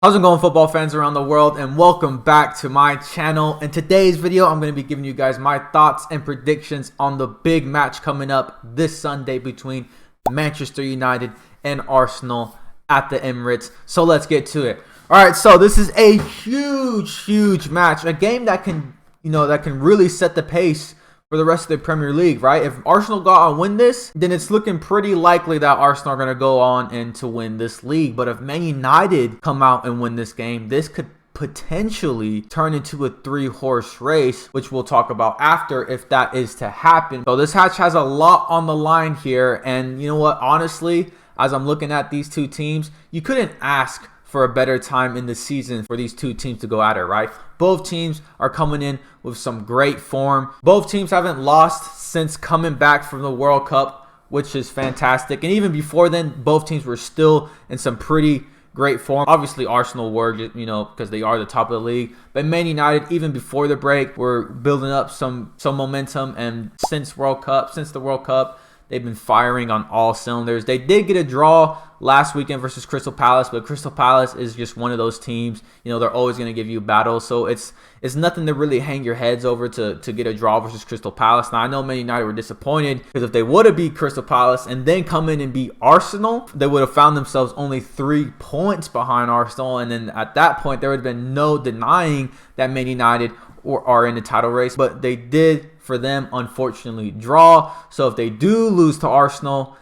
How's it going, football fans around the world, and welcome back to my channel. In today's video, I'm going to be giving you guys my thoughts and predictions on the big match coming up this Sunday between Manchester United and Arsenal at the Emirates. So let's get to it. All right, so this is a huge match, a game that can really set the pace for the rest of the Premier League, right? If Arsenal go out and win this, then it's looking pretty likely that Arsenal are going to go on and to win this league. But if Man United come out and win this game, this could potentially turn into a three-horse race, which we'll talk about after if that is to happen. So this match has a lot on the line here. And you know what? Honestly, as I'm looking at these two teams, you couldn't ask for a better time in the season for these two teams to go at it, right? Both teams are coming in with some great form. Both teams haven't lost since coming back from the World Cup, which is fantastic. And even before then, both teams were still in some pretty great form. Obviously, Arsenal were, because they are the top of the league. But Man United, even before the break, were building up some momentum. And since the World Cup, they've been firing on all cylinders. They did get a draw last weekend versus Crystal Palace, but Crystal Palace is just one of those teams. They're always going to give you battles. So it's nothing to really hang your heads over to get a draw versus Crystal Palace. Now, I know Man United were disappointed because if they would have beat Crystal Palace and then come in and beat Arsenal, they would have found themselves only 3 points behind Arsenal. And then at that point, there would have been no denying that Man United are in the title race. But they did, for them, unfortunately, draw. So if they do lose to Arsenal,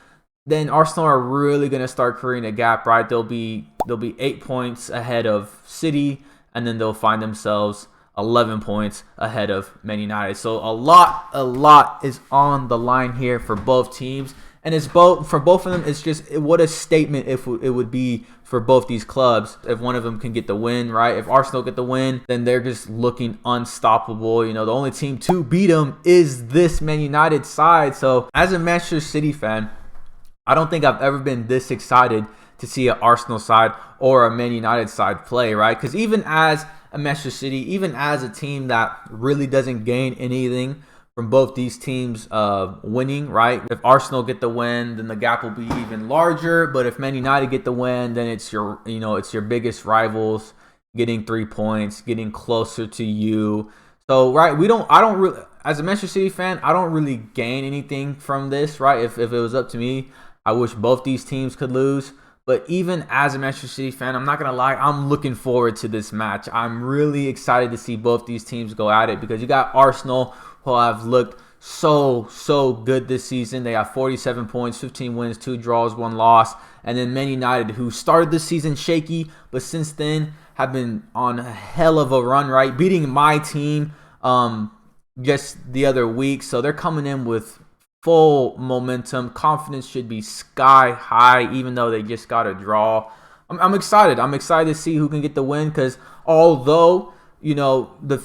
then Arsenal are really going to start creating a gap, right? They'll be 8 points ahead of City, and then they'll find themselves 11 points ahead of Man United. So a lot is on the line here for both teams. And for both of them, it's just what a statement if it would be for both these clubs if one of them can get the win, right? If Arsenal get the win, then they're just looking unstoppable. The only team to beat them is this Man United side. So as a Manchester City fan, I don't think I've ever been this excited to see an Arsenal side or a Man United side play, right? Because even as a Manchester City, even as a team that really doesn't gain anything from both these teams winning, right? If Arsenal get the win, then the gap will be even larger. But if Man United get the win, then it's your biggest rivals getting 3 points, getting closer to you. So, right, I don't really, as a Manchester City fan, I don't really gain anything from this, right? If it was up to me, I wish both these teams could lose. But even as a Manchester City fan, I'm not going to lie, I'm looking forward to this match. I'm really excited to see both these teams go at it because you got Arsenal, who have looked so good this season. They have 47 points, 15 wins, 2 draws, 1 loss. And then Man United, who started the season shaky, but since then have been on a hell of a run, right? Beating my team just the other week. So they're coming in with full momentum. Confidence should be sky high, even though they just got a draw. I'm excited. I'm excited to see who can get the win because although the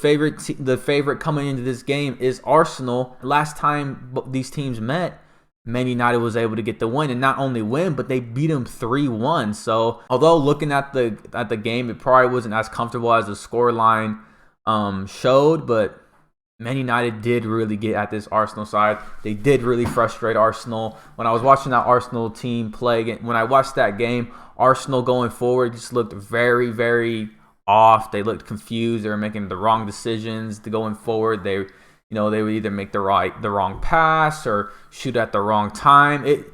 favorite coming into this game is Arsenal, last time these teams met, Man United was able to get the win, and not only win, but they beat them 3-1. So although looking at the game, it probably wasn't as comfortable as the scoreline showed, but Man United did really get at this Arsenal side. They did really frustrate Arsenal. When I was watching that Arsenal team play, when I watched that game, Arsenal going forward just looked very off. They looked confused. They were making the wrong decisions going forward. They would either make the wrong pass or shoot at the wrong time.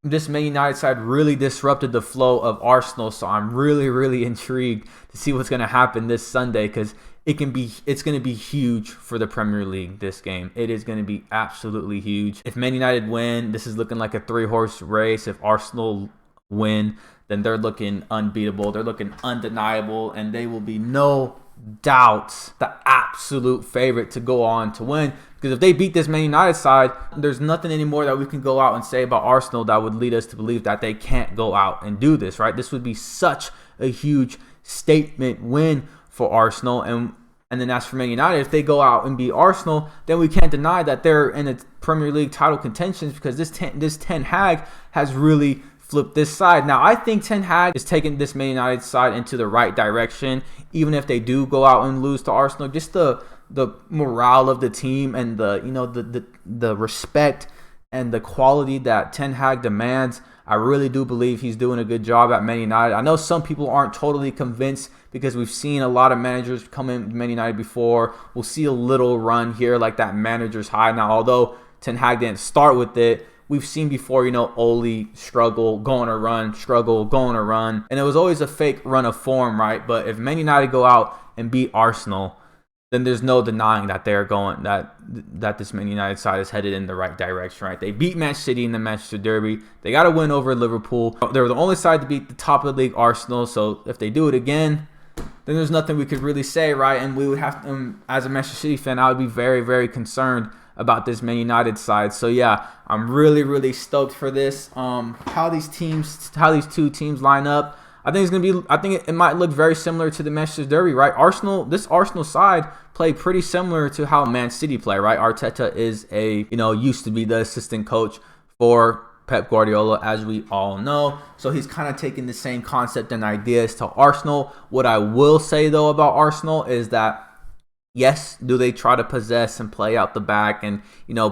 This Man United side really disrupted the flow of Arsenal. So I'm really intrigued to see what's going to happen this Sunday because it's going to be huge for the Premier League, this game. It is going to be absolutely huge. If Man United win, this is looking like a 3-horse race. If Arsenal win, then they're looking unbeatable. They're looking undeniable, and they will be no doubt the absolute favorite to go on to win. Because if they beat this Man United side, there's nothing anymore that we can go out and say about Arsenal that would lead us to believe that they can't go out and do this, right? This would be such a huge statement win for Arsenal. And then as for Man United, if they go out and beat Arsenal, then we can't deny that they're in the Premier League title contentions because this Ten Hag has really flipped this side. Now, I think Ten Hag is taking this Man United side into the right direction, even if they do go out and lose to Arsenal. Just the morale of the team and the respect and the quality that Ten Hag demands. I really do believe he's doing a good job at Man United. I know some people aren't totally convinced because we've seen a lot of managers come in Man United before. We'll see a little run here like that manager's high. Now, although Ten Hag didn't start with it, we've seen before, you know, Ole struggle, go on a run, struggle, go on a run. And it was always a fake run of form, right? But if Man United go out and beat Arsenal, then there's no denying that they're going, that this Man United side is headed in the right direction, right? They beat Manchester City in the Manchester Derby. They got to win over Liverpool. They were the only side to beat the top of the league, Arsenal. So if they do it again, then there's nothing we could really say, right? And we would have to, as a Manchester City fan, I would be very, very concerned about this Man United side. So yeah, I'm really, really stoked for this. How these two teams line up, I think it's gonna be. I think it might look very similar to the Manchester Derby, right? This Arsenal side play pretty similar to how Man City play, right? Arteta is used to be the assistant coach for Pep Guardiola, as we all know. So he's kind of taking the same concept and ideas to Arsenal. What I will say though about Arsenal is that, yes, do they try to possess and play out the back and,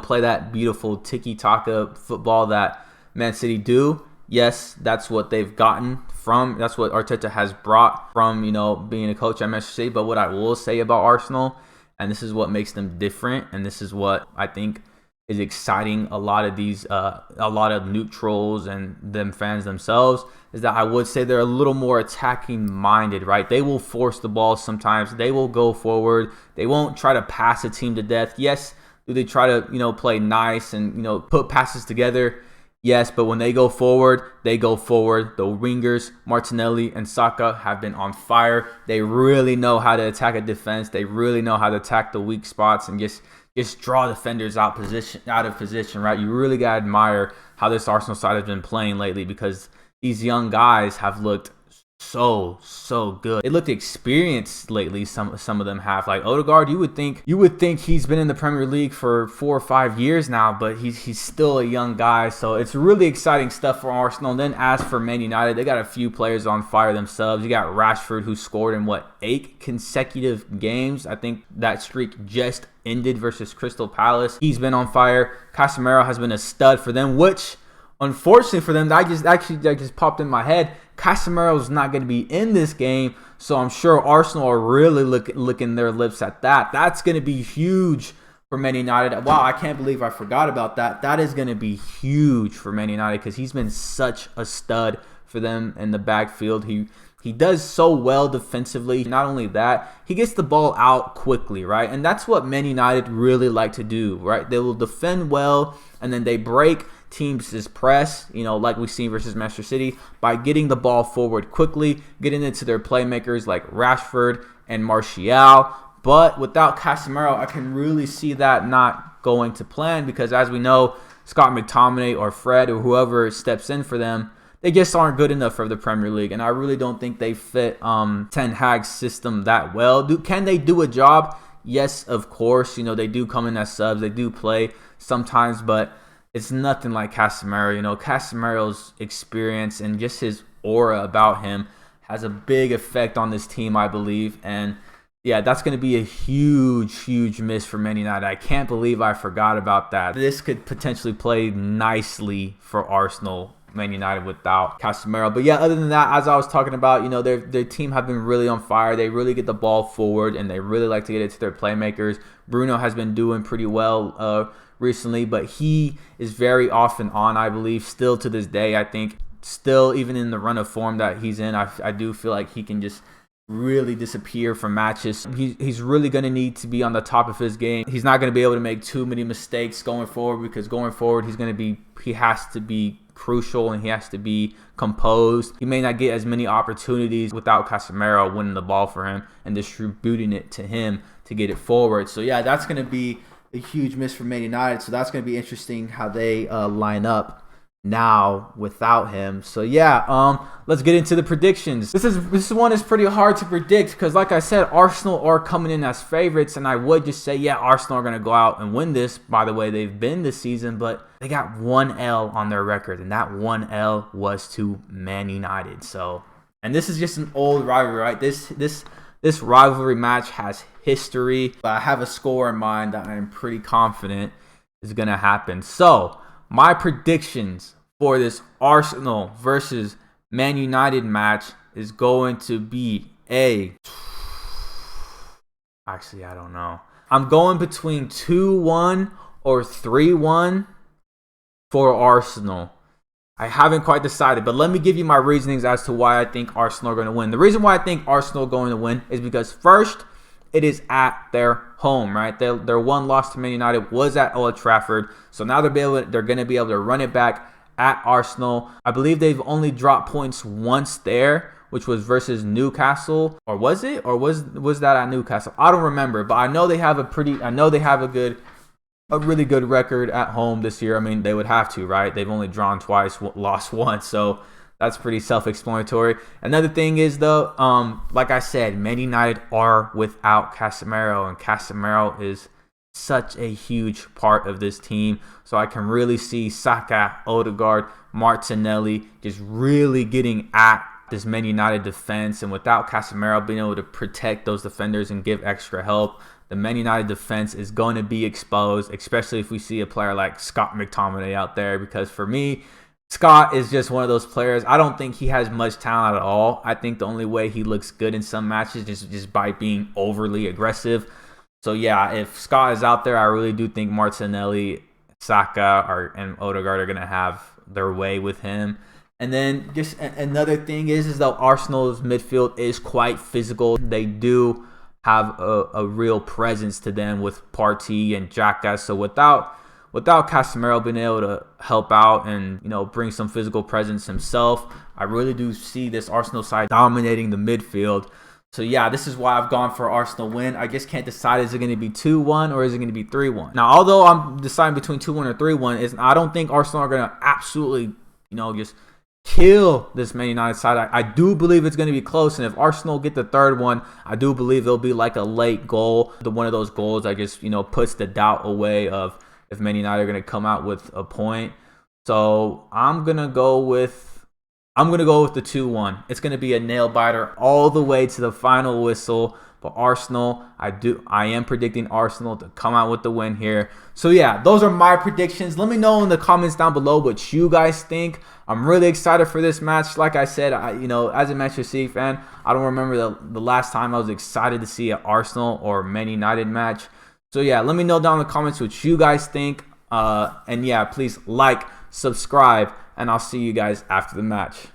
play that beautiful tiki-taka football that Man City do? Yes, that's what they've gotten from, that's what Arteta has brought from, being a coach at Manchester City. But what I will say about Arsenal, and this is what makes them different, and this is what I think is exciting a lot of neutrals and them fans themselves, is that I would say they're a little more attacking minded, right? They will force the ball sometimes. They will go forward. They won't try to pass a team to death. Yes, do they try to, play nice and, put passes together? Yes, but when they go forward, they go forward. The wingers, Martinelli and Saka, have been on fire. They really know how to attack a defense. They really know how to attack the weak spots and just draw defenders out of position, right? You really got to admire how this Arsenal side has been playing lately, because these young guys have looked so good. They looked experienced lately. Some of them have, like Odegaard. You would think he's been in the Premier League for 4 or 5 years now, but he's still a young guy. So it's really exciting stuff for Arsenal. And then as for Man United, they got a few players on fire themselves. You got Rashford, who scored in 8 consecutive games. I think that streak just ended versus Crystal Palace. He's been on fire. Casemiro has been a stud for them, which, unfortunately for them, that just popped in my head. Casemiro's not going to be in this game, so I'm sure Arsenal are really licking their lips at that. That's going to be huge for Man United. Wow, I can't believe I forgot about that. That is going to be huge for Man United, because he's been such a stud for them in the backfield. He does so well defensively. Not only that, he gets the ball out quickly, right? And that's what Man United really like to do, right? They will defend well, and then they break teams' press, like we've seen versus Manchester City, by getting the ball forward quickly, getting into their playmakers like Rashford and Martial. But without Casemiro, I can really see that not going to plan, because as we know, Scott McTominay or Fred or whoever steps in for them, they just aren't good enough for the Premier League. And I really don't think they fit Ten Hag's system that well. Can they do a job? Yes, of course. They do come in as subs. They do play sometimes, but it's nothing like Casemiro. Casemiro's experience and just his aura about him has a big effect on this team, I believe. And yeah, that's going to be a huge miss for Man United. I can't believe I forgot about that. This could potentially play nicely for Arsenal, Man United, without Casemiro. But yeah, other than that, as I was talking about, their team have been really on fire. They really get the ball forward, and they really like to get it to their playmakers. Bruno has been doing pretty well recently, but he is very often on, I believe, still to this day. I think still, even in the run of form that he's in, I do feel like he can just really disappear from matches. He's really going to need to be on the top of his game. He's not going to be able to make too many mistakes going forward, because going forward he has to be crucial and he has to be composed. He may not get as many opportunities without Casemiro winning the ball for him and distributing it to him to get it forward. So yeah, that's going to be a huge miss for Man United. So that's going to be interesting how they line up now without him. So yeah, let's get into the predictions. This one is pretty hard to predict, because like I said, Arsenal are coming in as favorites, and I would just say, yeah, Arsenal are going to go out and win this by the way they've been this season, but they got 1 L on their record, and that 1 L was to Man United. So, and this is just an old rivalry, right? This rivalry match has history, but I have a score in mind that I'm pretty confident is going to happen. So, my predictions for this Arsenal versus Man United match is going to be actually, I don't know. I'm going between 2-1 or 3-1 for Arsenal. I haven't quite decided, but let me give you my reasonings as to why I think Arsenal are going to win. The reason why I think Arsenal are going to win is because first, it is at their home, right? Their one loss to Man United was at Old Trafford, so now they're going to be able to run it back at Arsenal. I believe they've only dropped points once there, which was versus Newcastle, or was it? Or was that at Newcastle? I don't remember, but I know they have a really good record at home this year. I mean, they would have to, right? They've only drawn twice, lost once, so that's pretty self-explanatory. Another thing is, though, like I said, Man United are without Casemiro, and Casemiro is such a huge part of this team. So I can really see Saka, Odegaard, Martinelli just really getting at this Man United defense, and without Casemiro being able to protect those defenders and give extra help, the Man United defense is going to be exposed, especially if we see a player like Scott McTominay out there, because for me, Scott is just one of those players. I don't think he has much talent at all. I think the only way he looks good in some matches is just by being overly aggressive. So yeah, if Scott is out there, I really do think Martinelli, Saka, and Odegaard are going to have their way with him. And then just another thing is that Arsenal's midfield is quite physical. They do have a real presence to them with Partey and Xhaka. So without Casemiro being able to help out and, you know, bring some physical presence himself, I really do see this Arsenal side dominating the midfield. So yeah, this is why I've gone for Arsenal win. I just can't decide, is it going to be 2-1 or is it going to be 3-1? Now, although I'm deciding between 2-1 or 3-1, I don't think Arsenal are going to absolutely, you know, just kill this Man United side. I do believe it's going to be close, and if Arsenal get the third one, I do believe it'll be like a late goal. One of those goals that just, you know, puts the doubt away of if Man United are going to come out with a point. So I'm going to go with the 2-1. It's going to be a nail biter all the way to the final whistle. But Arsenal, I am predicting Arsenal to come out with the win here. So yeah, those are my predictions. Let me know in the comments down below what you guys think. I'm really excited for this match. Like I said, you know, as a Manchester City fan, I don't remember the last time I was excited to see an Arsenal or Man United match. So yeah, let me know down in the comments what you guys think. And yeah, please like, subscribe, and I'll see you guys after the match.